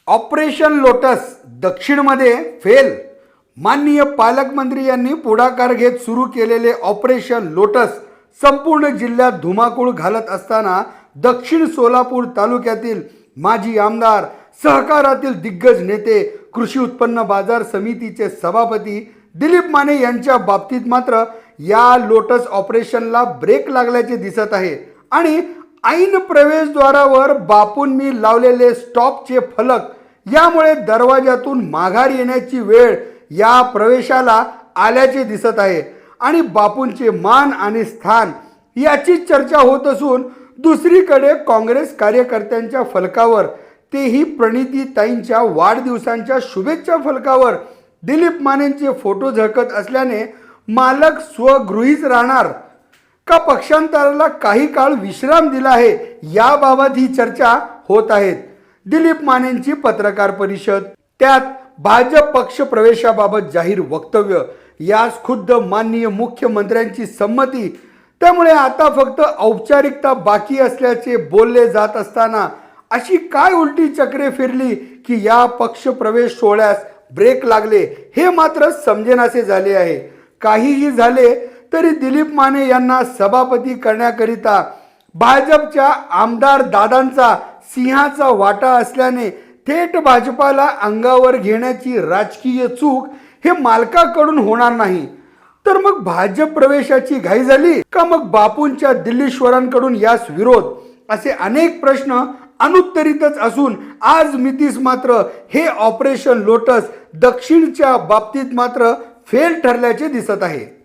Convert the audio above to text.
Operation lotus दक्षिणमध्ये fail. माननीय पालकमंत्री यांनी पुढाकार घेत सुरू केलेले ऑपरेशन लोटस संपूर्ण जिल्ह्यात धुमाकूळ घालत असताना दक्षिण सोलापूर तालुक्यातील माजी आमदार, सहकारातील दिग्गज नेते, कृषी उत्पन्न बाजार समितीचे सभापती दिलीप माने यांच्या बाबतीत मात्र या लोटस ऑपरेशनला ब्रेक लागल्याचे दिसत आहे. आणि ऐन प्रवेशद्वारावर बापूंनी लावलेले स्टॉपचे फलक यामुळे दरवाजातून माघार येण्याची वेळ या प्रवेशाला आल्याचे दिसत आहे. आणि बापूंचे मान आणि स्थान याची चर्चा होत असून दुसरीकडे काँग्रेस कार्यकर्त्यांच्या फलकावर, तेही प्रणितीताईंच्या वाढदिवसांच्या शुभेच्छा फलकावर दिलीप मानेंचे फोटो झळकत असल्याने मालक स्वगृहीच राहणार का पक्षांतराला काही काळ विश्राम दिला आहे याबाबत ही चर्चा होत आहे. दिलीप मानेंची पत्रकार परिषद, त्यात भाजप पक्ष प्रवेशाबाबत जाहीर वक्तव्य, यास खुद्द माननीय मुख्यमंत्र्यांची संमती. त्यामुळे आता फक्त औपचारिकता बाकी असल्याचे बोलले जात असताना अशी काय उलटी चक्रे फिरली की या पक्ष प्रवेश सोहळ्यास ब्रेक लागले हे मात्र समजेनासे झाले आहे. काहीही झाले तरी दिलीप माने यांना सभापती करण्याकरिता भाजपच्या आमदार दादांचा सिंहाचा वाटा असल्याने थेट भाजपाला अंगावर घेण्याची राजकीय चूक हे मालकाकडून होणार नाही. तर मग भाजप प्रवेशाची घाई झाली का मग बापूंच्या दिल्लीश्वरांकडून यास विरोध, असे अनेक प्रश्न अनुत्तरितच असून आज मितीस मात्र हे ऑपरेशन लोटस दक्षिणच्या बाबतीत मात्र फेल ठरल्याचे दिसत आहे.